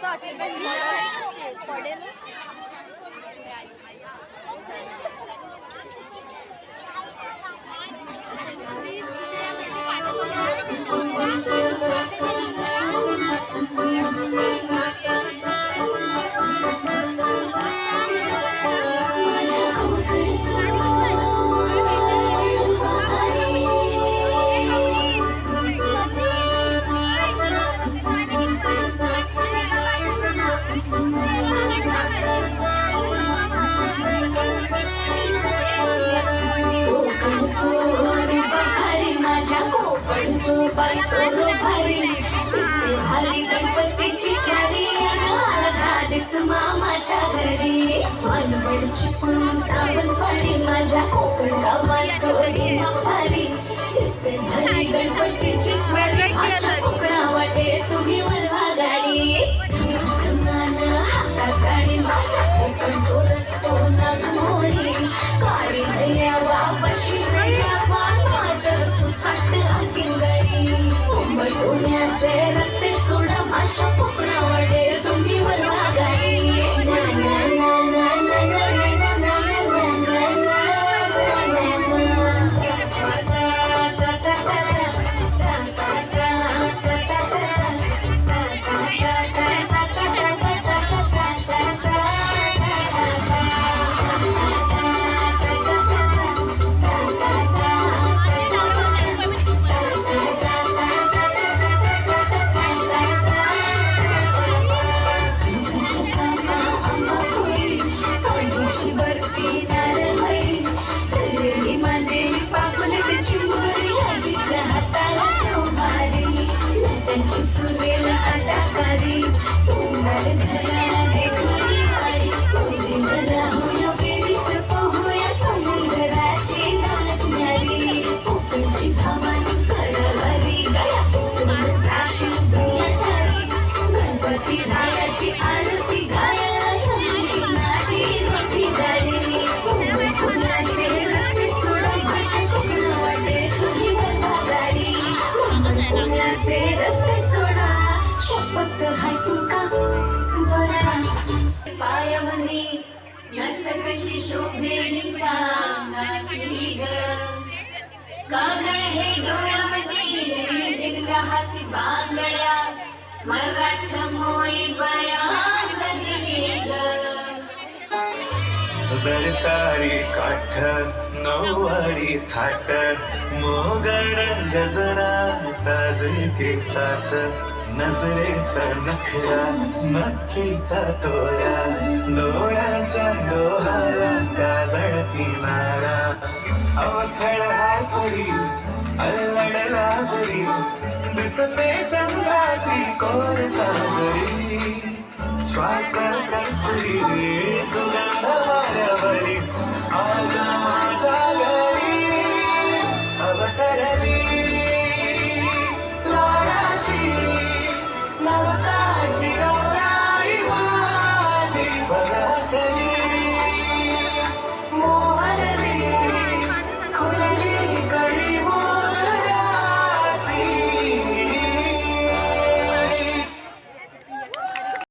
पडेल गणपतीची सारी मामाच्या घरी मानवड चिपळूण सावंतवाडी माझ्या कोकण गावात चोरी भारी दिसते भारी गणपतीची स्वारी माझ्या कोकणा वाटे तुम्ही वल्हा गाडी हातात गाडी माझ्या कोकण चोरसतो नागमोडी काळी दैया वापशी दैया पानात सुसाट आकिंगडी मुंबई पुण्याचे रस्ते सोडा माझ्या कोकणा वाटे तुम्ही वल्हा गाडी कशी शोभेचा काजळ हे डोळ्यामध्ये हिरव्या हाती बांगड्या मराठ मोळी बया जरतारी काठ नऊवारी थाट मोगड गजरा साजके सात नजरेचा नखरा नथीचा तोरा डोळ्यांच्या डोहाला काजळ किनारा अवखळ हासरी अल्लडला जरी दिसते चंद्राची कोर साजरी श्वास कस्तुरी सुगंध वाऱ्यावरी